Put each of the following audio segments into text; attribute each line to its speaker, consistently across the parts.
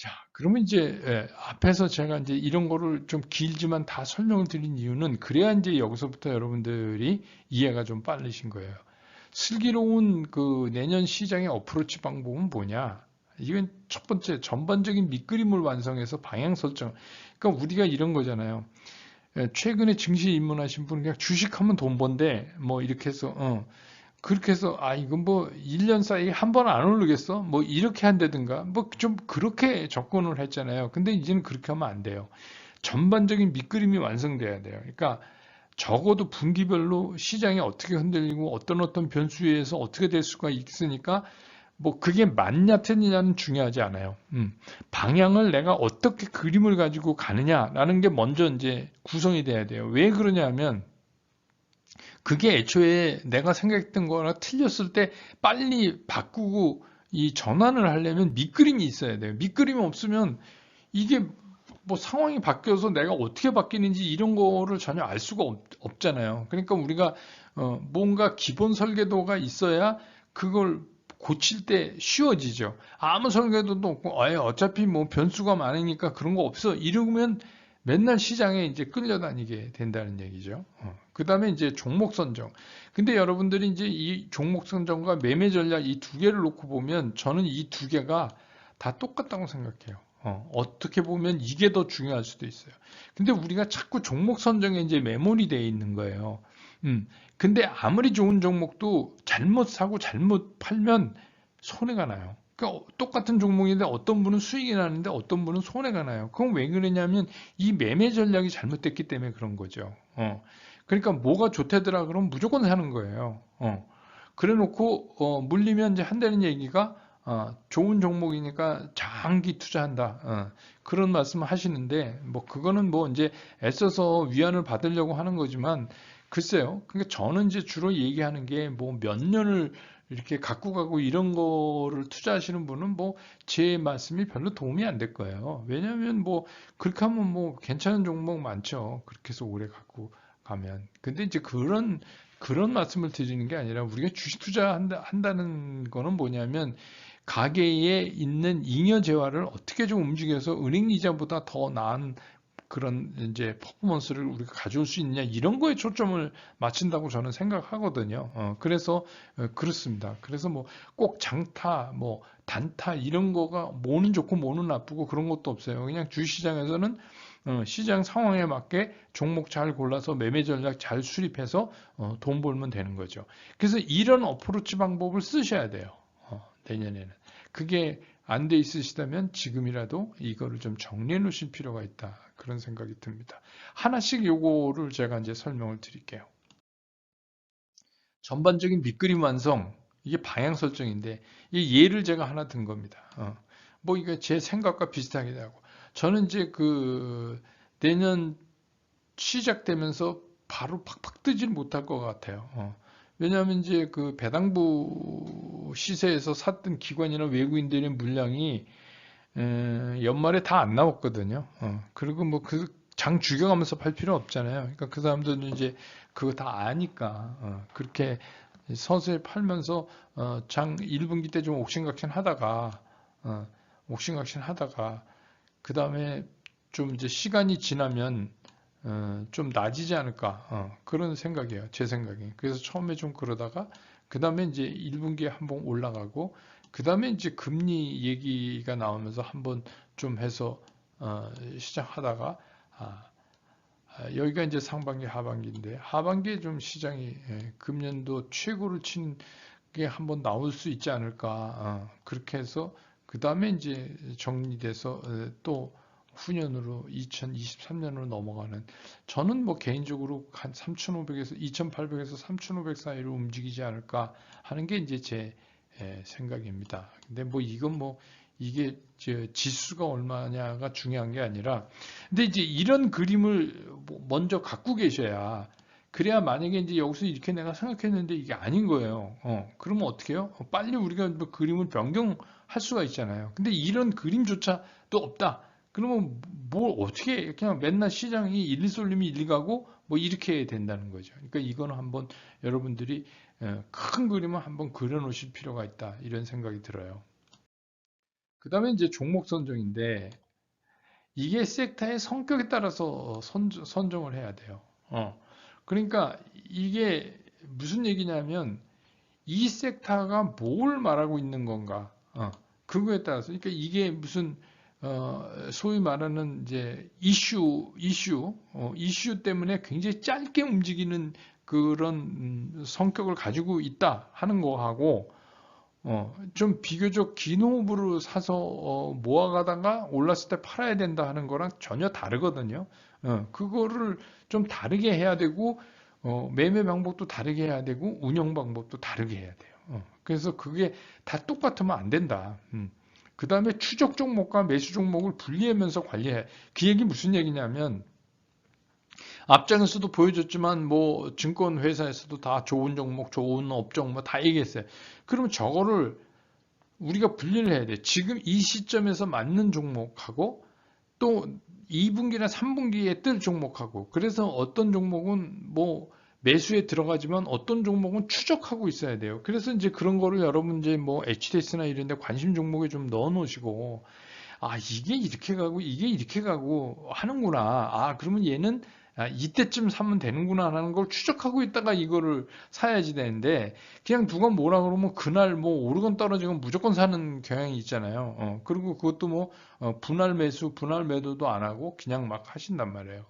Speaker 1: 자, 그러면 이제 앞에서 제가 이제 이런 거를 좀 길지만 다 설명을 드린 이유는 그래야 이제 여기서부터 여러분들이 이해가 좀 빠르신 거예요. 슬기로운 그 내년 시장의 어프로치 방법은 뭐냐? 이건 첫 번째 전반적인 밑그림을 완성해서 방향 설정. 그러니까 우리가 이런 거잖아요. 최근에 증시에 입문하신 분 그냥 주식하면 돈 번대 뭐 이렇게 해서 그렇게 해서 아 이건 뭐 1년 사이에 한 번 안 오르겠어? 뭐 이렇게 한다든가 뭐 좀 그렇게 접근을 했잖아요. 근데 이제는 그렇게 하면 안 돼요. 전반적인 밑그림이 완성돼야 돼요. 그러니까 적어도 분기별로 시장이 어떻게 흔들리고 어떤 변수에 의해서 어떻게 될 수가 있으니까 뭐 그게 맞냐 틀리냐는 중요하지 않아요. 방향을 내가 어떻게 그림을 가지고 가느냐라는 게 먼저 이제 구성이 돼야 돼요. 왜 그러냐면 그게 애초에 내가 생각했던 거랑 틀렸을 때 빨리 바꾸고 이 전환을 하려면 밑그림이 있어야 돼요. 밑그림이 없으면 이게 뭐 상황이 바뀌어서 내가 어떻게 바뀌는지 이런 거를 전혀 알 수가 없잖아요. 그러니까 우리가 뭔가 기본 설계도가 있어야 그걸 고칠 때 쉬워지죠. 아무 설계도도 없고 아예 어차피 뭐 변수가 많으니까 그런 거 없어 이러면 맨날 시장에 이제 끌려다니게 된다는 얘기죠. 그 다음에 이제 종목 선정. 근데 여러분들이 이제 이 종목 선정과 매매 전략 이 두 개를 놓고 보면 저는 이 두 개가 다 똑같다고 생각해요. 어떻게 보면 이게 더 중요할 수도 있어요. 근데 우리가 자꾸 종목 선정에 이제 매몰이 돼 있는 거예요. 근데 아무리 좋은 종목도 잘못 사고 잘못 팔면 손해가 나요. 그러니까 똑같은 종목인데 어떤 분은 수익이 나는데 어떤 분은 손해가 나요. 그건 왜 그러냐면 이 매매 전략이 잘못됐기 때문에 그런 거죠. 그러니까 뭐가 좋다더라 그러면 무조건 사는 거예요. 그래 놓고 물리면 이제 한다는 얘기가 좋은 종목이니까 장기 투자한다. 그런 말씀을 하시는데 뭐 그거는 뭐 이제 애써서 위안을 받으려고 하는 거지만 글쎄요. 그러니까 저는 이제 주로 얘기하는 게 뭐 몇 년을 이렇게 갖고 가고 이런 거를 투자하시는 분은 뭐 제 말씀이 별로 도움이 안 될 거예요. 왜냐하면 뭐 그렇게 하면 뭐 괜찮은 종목 많죠. 그렇게 해서 오래 갖고 가면. 근데 이제 그런 말씀을 드리는 게 아니라 우리가 주식 투자한다는 거는 뭐냐면 가계에 있는 잉여 재화를 어떻게 좀 움직여서 은행 이자보다 더 나은 그런 이제 퍼포먼스를 우리가 가져올 수 있느냐 이런 거에 초점을 맞춘다고 저는 생각하거든요. 그래서 그렇습니다. 그래서 뭐 꼭 장타, 뭐 단타 이런 거가 뭐는 좋고 뭐는 나쁘고 그런 것도 없어요. 그냥 주식시장에서는 시장 상황에 맞게 종목 잘 골라서 매매 전략 잘 수립해서 돈 벌면 되는 거죠. 그래서 이런 어프로치 방법을 쓰셔야 돼요. 내년에는. 그게 안 돼 있으시다면 지금이라도 이거를 좀 정리해 놓으실 필요가 있다. 그런 생각이 듭니다. 하나씩 요거를 제가 이제 설명을 드릴게요. 전반적인 밑그림 완성, 이게 방향 설정인데, 이 예를 제가 하나 든 겁니다. 뭐 이게 제 생각과 비슷하게 하고. 저는 이제 그 내년 시작되면서 바로 팍팍 뜨질 못할 것 같아요. 왜냐하면 이제 그 배당부 시세에서 샀던 기관이나 외국인들의 물량이 연말에 다 안 나왔거든요. 그리고 뭐 그 장 죽여가면서 팔 필요 없잖아요. 그러니까 그 사람들은 이제 그거 다 아니까 그렇게 서서히 팔면서 장 1분기 때 좀 옥신각신 하다가 옥신각신 하다가 그 다음에 좀 이제 시간이 지나면 좀 나아지지 않을까 그런 생각이에요. 제 생각이. 그래서 처음에 좀 그러다가 그 다음에 이제 1분기에 한번 올라가고 그 다음에 이제 금리 얘기가 나오면서 한번 좀 해서 시작하다가 아, 여기가 이제 상반기 하반기인데 하반기에 좀 시장이 금년도 최고를 친 게 한번 나올 수 있지 않을까 그렇게 해서 그 다음에 이제 정리돼서 또 후년으로 2023년으로 넘어가는 저는 뭐 개인적으로 한 3,500에서 2,800에서 3,500 사이로 움직이지 않을까 하는 게 이제 제 생각입니다. 근데 뭐 이건 뭐 이게 지수가 얼마냐가 중요한 게 아니라 근데 이제 이런 그림을 뭐 먼저 갖고 계셔야 그래야 만약에 이제 여기서 이렇게 내가 생각했는데 이게 아닌 거예요. 그러면 어떻게 해요? 빨리 우리가 뭐 그림을 변경할 수가 있잖아요. 근데 이런 그림조차 또 없다. 그러면 뭘 어떻게 해? 그냥 맨날 시장이 일리 쏠림이 일리 가고 뭐 이렇게 된다는 거죠. 그러니까 이거는 한번 여러분들이 큰 그림을 한번 그려놓으실 필요가 있다. 이런 생각이 들어요. 그다음에 이제 종목 선정인데 이게 섹터의 성격에 따라서 선정을 해야 돼요. 그러니까 이게 무슨 얘기냐면 이 섹터가 뭘 말하고 있는 건가? 그거에 따라서 그러니까 이게 무슨 소위 말하는 이제 이슈 때문에 굉장히 짧게 움직이는 그런 성격을 가지고 있다 하는 거하고 좀 비교적 긴 호흡으로 사서 모아가다가 올랐을 때 팔아야 된다 하는 거랑 전혀 다르거든요. 그거를 좀 다르게 해야 되고 매매 방법도 다르게 해야 되고 운영 방법도 다르게 해야 돼요. 그래서 그게 다 똑같으면 안 된다. 그 다음에 추적 종목과 매수 종목을 분리하면서 관리해. 그 얘기 무슨 얘기냐면 앞장에서도 보여줬지만 뭐 증권 회사에서도 다 좋은 종목, 좋은 업종 뭐 다 얘기했어요. 그러면 저거를 우리가 분리를 해야 돼. 지금 이 시점에서 맞는 종목하고 또 2분기나 3분기에 뜰 종목하고 그래서 어떤 종목은 뭐 매수에 들어가지만 어떤 종목은 추적하고 있어야 돼요. 그래서 이제 그런 거를 여러분 이제 뭐 HTS나 이런 데 관심 종목에 좀 넣어 놓으시고 아, 이게 이렇게 가고 이게 이렇게 가고 하는구나. 아, 그러면 얘는 이때쯤 사면 되는구나 하는 걸 추적하고 있다가 이거를 사야지 되는데 그냥 누가 뭐라 그러면 그날 뭐 오르건 떨어지건 무조건 사는 경향이 있잖아요. 그리고 그것도 뭐 분할 매수, 분할 매도도 안 하고 그냥 막 하신단 말이에요.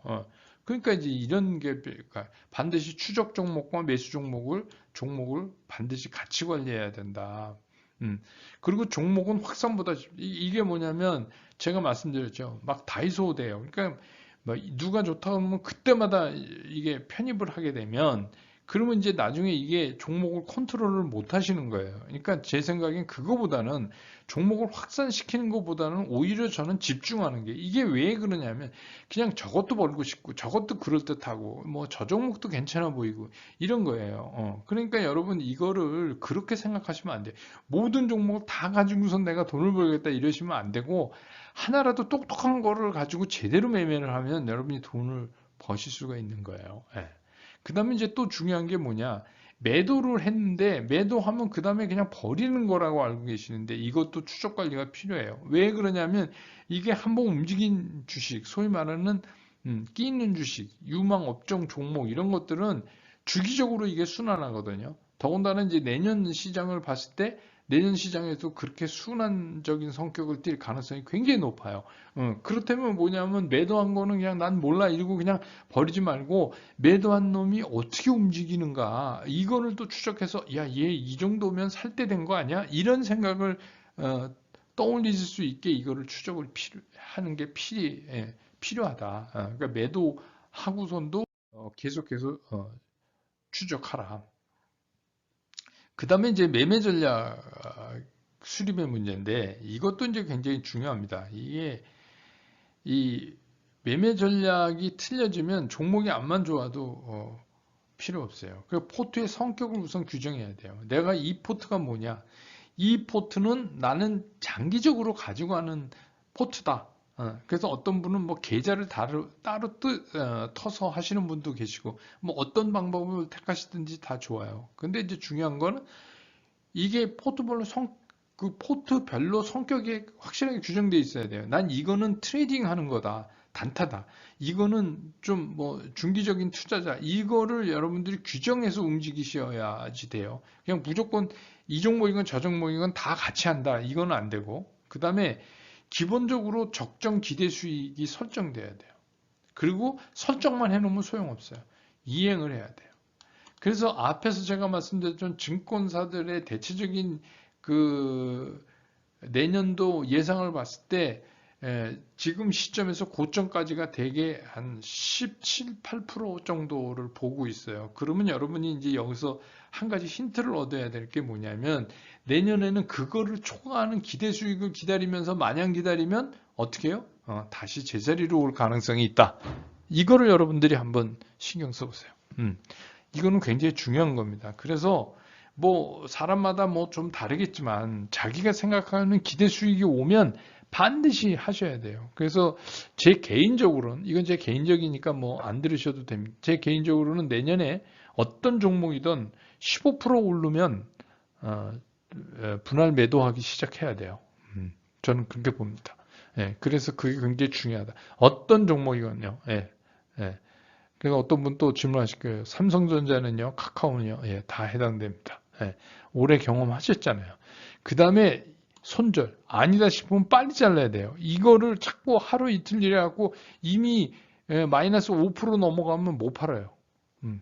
Speaker 1: 그러니까 이제 이런 게 그러니까 반드시 추적 종목과 매수 종목을 반드시 같이 관리해야 된다. 음. 그리고 종목은 확산보다 이게 뭐냐면 제가 말씀드렸죠. 막 다이소우 돼요. 그러니까 뭐 누가 좋다고 하면 그때마다 이게 편입을 하게 되면 그러면 이제 나중에 이게 종목을 컨트롤을 못 하시는 거예요. 그러니까 제 생각엔 그거보다는 종목을 확산시키는 것보다는 오히려 저는 집중하는 게 이게 왜 그러냐면 그냥 저것도 벌고 싶고 저것도 그럴듯하고 뭐 저 종목도 괜찮아 보이고 이런 거예요. 그러니까 여러분 이거를 그렇게 생각하시면 안 돼요. 모든 종목을 다 가지고선 내가 돈을 벌겠다 이러시면 안 되고 하나라도 똑똑한 거를 가지고 제대로 매매를 하면 여러분이 돈을 버실 수가 있는 거예요. 예. 그 다음에 이제 또 중요한 게 뭐냐. 매도를 했는데 매도하면 그 다음에 그냥 버리는 거라고 알고 계시는데 이것도 추적 관리가 필요해요. 왜 그러냐면 이게 한번 움직인 주식, 소위 말하는 끼 있는 주식, 유망 업종 종목 이런 것들은 주기적으로 이게 순환하거든요. 더군다나 이제 내년 시장을 봤을 때 내년 시장에도 그렇게 순환적인 성격을 띨 가능성이 굉장히 높아요. 그렇다면 뭐냐면 매도한 거는 그냥 난 몰라 이러고 그냥 버리지 말고 매도한 놈이 어떻게 움직이는가 이거를 또 추적해서 야, 얘 이 정도면 살 때 된 거 아니야? 이런 생각을 떠올릴 수 있게 이거를 추적을 하는 게 필요하다. 그러니까 매도하고선도 계속해서 추적하라. 그 다음에 이제 매매 전략 수립의 문제인데 이것도 이제 굉장히 중요합니다. 이게 이 매매 전략이 틀려지면 종목이 안만 좋아도 필요 없어요. 그 포트의 성격을 우선 규정해야 돼요. 내가 이 포트가 뭐냐? 이 포트는 나는 장기적으로 가지고 가는 포트다. 그래서 어떤 분은 뭐 계좌를 따로 터서 하시는 분도 계시고 뭐 어떤 방법을 택하시든지 다 좋아요. 근데 이제 중요한 거는 이게 그 포트별로 성격이 확실하게 규정되어 있어야 돼요. 난 이거는 트레이딩 하는 거다. 단타다. 이거는 좀 뭐 중기적인 투자자. 이거를 여러분들이 규정해서 움직이셔야지 돼요. 그냥 무조건 이 종목이건 저 종목이건 다 같이 한다. 이거는 안 되고. 그 다음에 기본적으로 적정 기대 수익이 설정돼야 돼요. 그리고 설정만 해놓으면 소용없어요. 이행을 해야 돼요. 그래서 앞에서 제가 말씀드렸던 증권사들의 대체적인 그 내년도 예상을 봤을 때 지금 시점에서 고점까지가 대개 한 17, 8% 정도를 보고 있어요. 그러면 여러분이 이제 여기서 한 가지 힌트를 얻어야 될 게 뭐냐면 내년에는 그거를 초과하는 기대 수익을 기다리면서 마냥 기다리면 어떻게 해요? 다시 제자리로 올 가능성이 있다. 이거를 여러분들이 한번 신경 써보세요. 이거는 굉장히 중요한 겁니다. 그래서 뭐 사람마다 뭐 좀 다르겠지만 자기가 생각하는 기대 수익이 오면 반드시 하셔야 돼요. 그래서 제 개인적으로는 이건 제 개인적이니까 뭐 안 들으셔도 됩니다. 제 개인적으로는 내년에 어떤 종목이든 15% 오르면 분할 매도하기 시작해야 돼요. 저는 그렇게 봅니다. 예, 그래서 그게 굉장히 중요하다. 어떤 종목이건요. 예, 예. 그래서 어떤 분 또 질문하실 거예요. 삼성전자는요, 카카오는요, 예, 다 해당됩니다. 예, 오래 경험하셨잖아요. 그 다음에 손절. 아니다 싶으면 빨리 잘라야 돼요. 이거를 자꾸 하루 이틀 일해갖고 이미 마이너스 5% 넘어가면 못 팔아요. 음,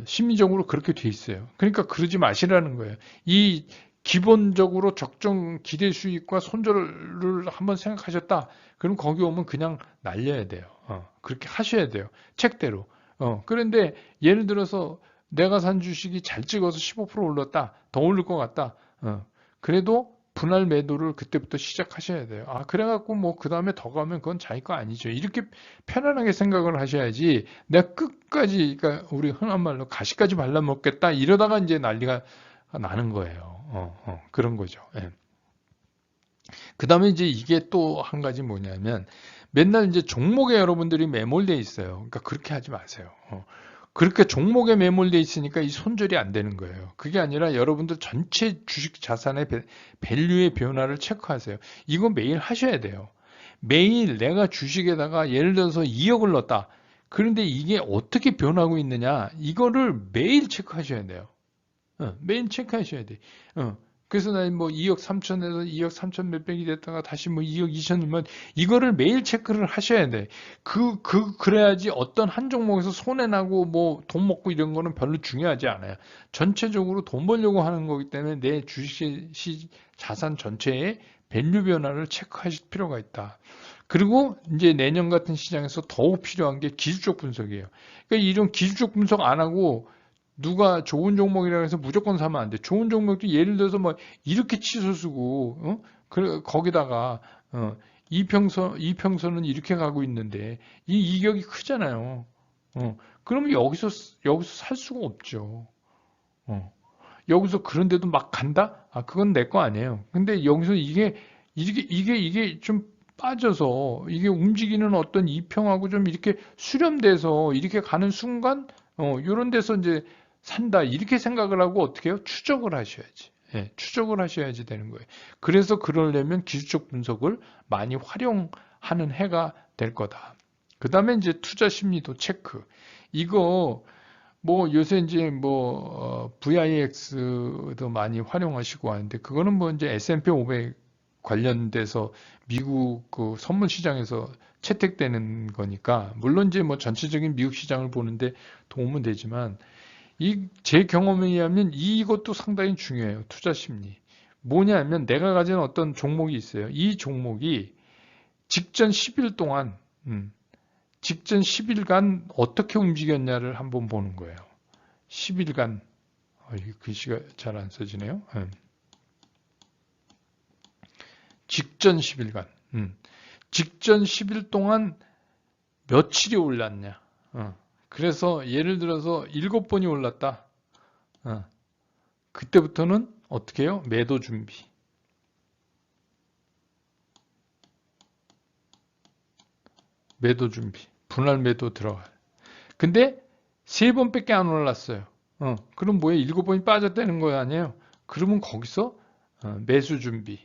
Speaker 1: 심리적으로 그렇게 돼 있어요. 그러니까 그러지 마시라는 거예요. 이 기본적으로 적정 기대 수익과 손절을 한번 생각하셨다. 그럼 거기 오면 그냥 날려야 돼요. 그렇게 하셔야 돼요. 책대로. 그런데 예를 들어서 내가 산 주식이 잘 찍어서 15% 올랐다. 더 오를 것 같다. 그래도 분할 매도를 그때부터 시작하셔야 돼요. 아, 그래갖고 뭐 그 다음에 더 가면 그건 자기 거 아니죠. 이렇게 편안하게 생각을 하셔야지 내가 끝까지, 그러니까 우리 흔한 말로 가시까지 발라먹겠다 이러다가 이제 난리가 나는 거예요. 그런 거죠. 예. 그 다음에 이제 이게 또 한 가지 뭐냐면 맨날 이제 종목에 여러분들이 매몰돼 있어요. 그러니까 그렇게 하지 마세요. 그렇게 종목에 매몰돼 있으니까 이 손절이 안 되는 거예요. 그게 아니라 여러분들 전체 주식 자산의 밸류의 변화를 체크하세요. 이거 매일 하셔야 돼요. 매일 내가 주식에다가 예를 들어서 2억을 넣었다. 그런데 이게 어떻게 변하고 있느냐? 이거를 매일 체크하셔야 돼요. 매일 체크하셔야 돼. 그래서 나 뭐 2억 3천에서 2억 3천 몇백이 됐다가 다시 뭐 2억 2천 이면 이거를 매일 체크를 하셔야 돼. 그래야지 어떤 한 종목에서 손해나고 뭐 돈 먹고 이런 거는 별로 중요하지 않아요. 전체적으로 돈 벌려고 하는 거기 때문에 내 주식 자산 전체의 밸류 변화를 체크하실 필요가 있다. 그리고 이제 내년 같은 시장에서 더욱 필요한 게 기술적 분석이에요. 그러니까 이런 기술적 분석 안 하고 누가 좋은 종목이라고 해서 무조건 사면 안 돼. 좋은 종목도 예를 들어서 뭐 이렇게 치솟고, 거기다가, 이평선은 이렇게 가고 있는데, 이 이격이 크잖아요. 그러면 여기서 살 수가 없죠. 여기서 그런데도 막 간다? 아, 그건 내 거 아니에요. 근데 여기서 이게 좀 빠져서, 이게 움직이는 어떤 이평하고 좀 이렇게 수렴돼서 이렇게 가는 순간, 요런 데서 이제 산다 이렇게 생각을 하고 어떻게 해요? 추적을 하셔야지. 예, 추적을 하셔야지 되는 거예요. 그래서 그러려면 기술적 분석을 많이 활용하는 해가 될 거다. 그 다음에 이제 투자 심리도 체크. 이거 뭐 요새 이제 뭐 VIX도 많이 활용하시고 하는데 그거는 뭐 이제 S&P 500 관련돼서 미국 그 선물 시장에서 채택되는 거니까 물론 이제 뭐 전체적인 미국 시장을 보는데 도움은 되지만 제 경험에 의하면 이것도 상당히 중요해요. 투자 심리. 뭐냐면 내가 가진 어떤 종목이 있어요. 이 종목이 직전 10일 동안, 직전 10일간 어떻게 움직였냐를 한번 보는 거예요. 10일간, 이 글씨가 잘 안 써지네요. 직전 10일간, 직전 10일 동안 며칠이 올랐냐. 그래서 예를 들어서 7번이 올랐다. 그때부터는 어떻게 해요? 매도 준비. 매도 준비. 분할 매도 들어가요. 근데 3번밖에 안 올랐어요. 그럼 뭐예요? 7번이 빠졌다는 거 아니에요? 그러면 거기서 매수 준비.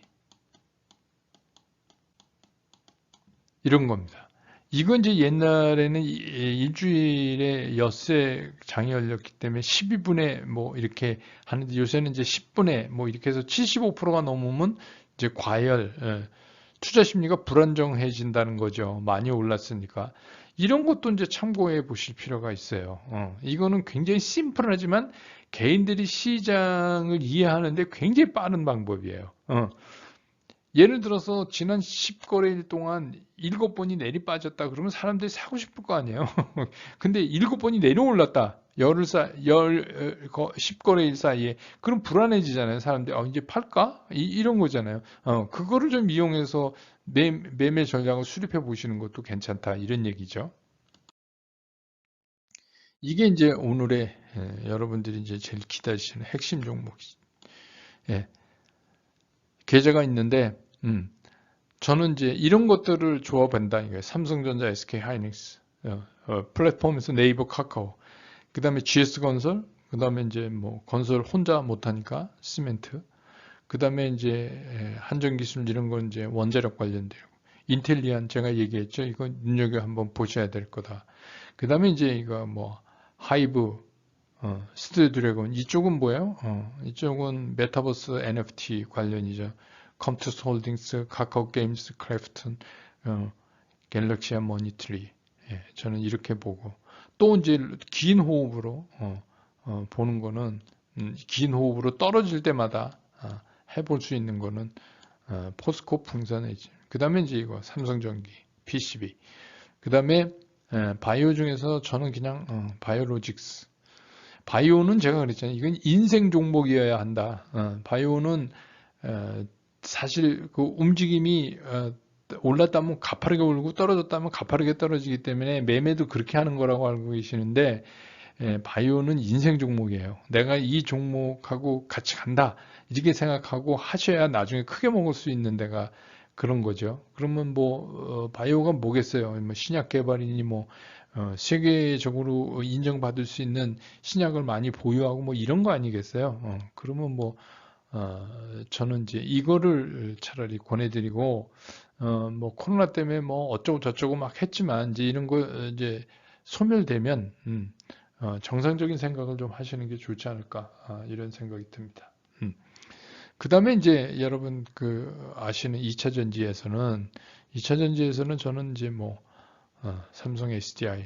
Speaker 1: 이런 겁니다. 이건 이제 옛날에는 일주일에 엿새 장이 열렸기 때문에 12분에 뭐 이렇게 하는데 요새는 이제 10분에 뭐 이렇게 해서 75%가 넘으면 이제 과열, 투자 심리가 불안정해진다는 거죠. 많이 올랐으니까. 이런 것도 이제 참고해 보실 필요가 있어요. 이거는 굉장히 심플하지만 개인들이 시장을 이해하는데 굉장히 빠른 방법이에요. 예를 들어서 지난 10거래일 동안 7번이 내리 빠졌다 그러면 사람들이 사고 싶을 거 아니에요. 근데 7번이 내려올랐다. 10거래일 사이에. 그럼 불안해지잖아요. 사람들이. 이제 팔까? 이런 거잖아요. 그거를 좀 이용해서 매매 전략을 수립해 보시는 것도 괜찮다. 이런 얘기죠. 이게 이제 오늘의 여러분들이 이제 제일 기다리시는 핵심 종목이죠. 예, 계좌가 있는데, 저는 이제 이런 것들을 조합한다. 이거예요. 삼성전자, SK하이닉스, 플랫폼에서 네이버, 카카오, 그 다음에 GS건설, 그 다음에 이제 뭐 건설 혼자 못하니까 시멘트, 그 다음에 이제 한전기술 이런 건 이제 원자력 관련되고, 인텔리안 제가 얘기했죠. 이거 눈여겨 한번 보셔야 될 거다. 그 다음에 이제 이거 뭐 하이브, 스튜디오 드래곤 이쪽은 뭐예요? 이쪽은 메타버스 NFT 관련이죠. 컴투스 홀딩스, 카카오 게임스, 크래프튼, 갤럭시아 모니터리. 저는 이렇게 보고 또 이제 긴 호흡으로 보는 거는 긴 호흡으로 떨어질 때마다 해볼 수 있는 거는 포스코 풍산에지. 그 다음에 이제 이거 삼성전기, PCB. 그 다음에 바이오 중에서 저는 그냥 바이오로직스. 바이오는 제가 그랬잖아요. 이건 인생 종목이어야 한다. 바이오는 사실 그 움직임이 올랐다면 가파르게 오르고 떨어졌다면 가파르게 떨어지기 때문에 매매도 그렇게 하는 거라고 알고 계시는데 바이오는 인생 종목이에요. 내가 이 종목하고 같이 간다. 이렇게 생각하고 하셔야 나중에 크게 먹을 수 있는 데가 그런 거죠. 그러면 뭐 바이오가 뭐겠어요? 뭐 신약 개발이니 뭐 세계적으로 인정받을 수 있는 신약을 많이 보유하고 뭐 이런 거 아니겠어요? 그러면 뭐 저는 이제 이거를 차라리 권해드리고 뭐 코로나 때문에 뭐 어쩌고 저쩌고 막 했지만 이제 이런 거 이제 소멸되면 정상적인 생각을 좀 하시는 게 좋지 않을까 이런 생각이 듭니다. 그 다음에 이제 여러분 그 아시는 2차 전지에서는 저는 이제 뭐 삼성 SDI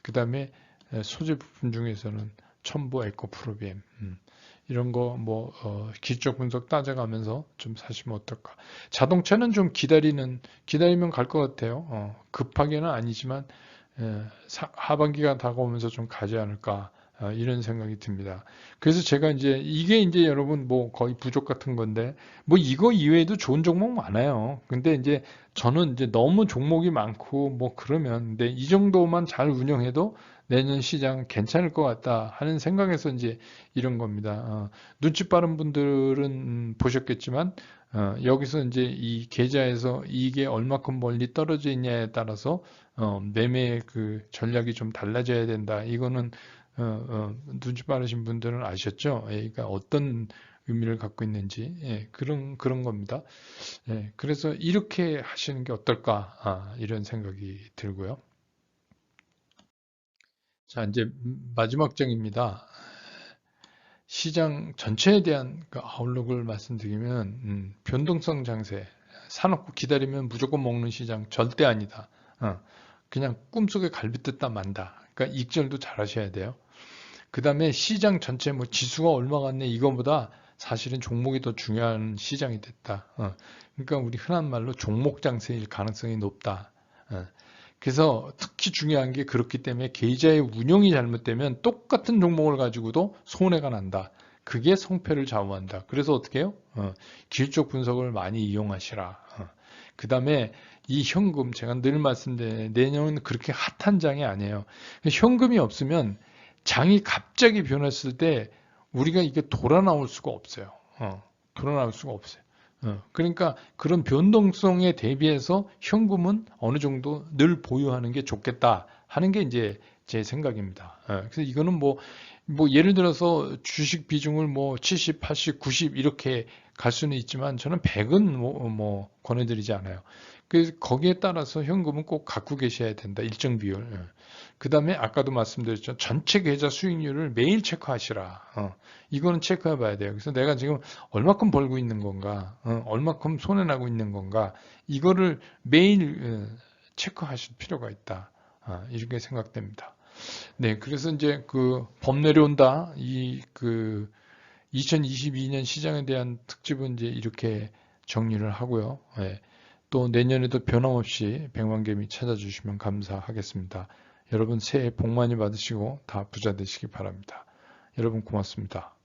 Speaker 1: 그 다음에 소재 부품 중에서는 첨보 에코프로비엠 이런 거 뭐 기초 분석 따져가면서 좀 사시면 어떨까. 자동차는 좀 기다리면 갈 것 같아요. 급하게는 아니지만 하반기가 다가오면서 좀 가지 않을까 이런 생각이 듭니다. 그래서 제가 이게 이제 여러분 뭐 거의 부족 같은 건데 뭐 이거 이외에도 좋은 종목 많아요. 근데 이제 저는 이제 너무 종목이 많고 뭐 그러면 근데 이 정도만 잘 운영해도 내년 시장 괜찮을 것 같다 하는 생각에서 이제 이런 겁니다. 눈치 빠른 분들은 보셨겠지만 여기서 이제 이 계좌에서 이게 얼마큼 멀리 떨어져 있냐에 따라서 매매 그 전략이 좀 달라져야 된다. 이거는 눈치 빠르신 분들은 아셨죠? 그러니까 어떤 의미를 갖고 있는지 그런 겁니다. 그래서 이렇게 하시는 게 어떨까 이런 생각이 들고요. 자, 이제 마지막 장입니다. 시장 전체에 대한 그 아웃룩을 말씀드리면 변동성 장세, 사놓고 기다리면 무조건 먹는 시장 절대 아니다. 그냥 꿈속에 갈비 뜯다 만다. 그러니까 익절도 잘 하셔야 돼요. 그 다음에 시장 전체 뭐 지수가 얼마 갔네 이거보다 사실은 종목이 더 중요한 시장이 됐다. 그러니까 우리 흔한 말로 종목 장세일 가능성이 높다. 그래서 특히 중요한 게 그렇기 때문에 계좌의 운용이 잘못되면 똑같은 종목을 가지고도 손해가 난다. 그게 성패를 좌우한다. 그래서 어떻게 해요? 기술적 분석을 많이 이용하시라. 그 다음에 이 현금, 제가 늘 말씀드린 내년은 그렇게 핫한 장이 아니에요. 현금이 없으면 장이 갑자기 변했을 때 우리가 이게 돌아 나올 수가 없어요. 돌아 나올 수가 없어요. 그러니까 그런 변동성에 대비해서 현금은 어느 정도 늘 보유하는 게 좋겠다 하는 게 이제 제 생각입니다. 그래서 이거는 뭐 예를 들어서 주식 비중을 뭐 70, 80, 90 이렇게 갈 수는 있지만 저는 100은 뭐 권해드리지 않아요. 그래서 거기에 따라서 현금은 꼭 갖고 계셔야 된다. 일정 비율. 그 다음에 아까도 말씀드렸죠. 전체 계좌 수익률을 매일 체크하시라. 이거는 체크해 봐야 돼요. 그래서 내가 지금 얼마큼 벌고 있는 건가, 얼마큼 손해나고 있는 건가, 이거를 매일 체크하실 필요가 있다. 이렇게 생각됩니다. 네, 그래서 이제 그 법 내려온다. 2022년 시장에 대한 특집은 이제 이렇게 정리를 하고요. 또 내년에도 변함없이 백만개미 찾아주시면 감사하겠습니다. 여러분 새해 복 많이 받으시고 다 부자 되시기 바랍니다. 여러분 고맙습니다.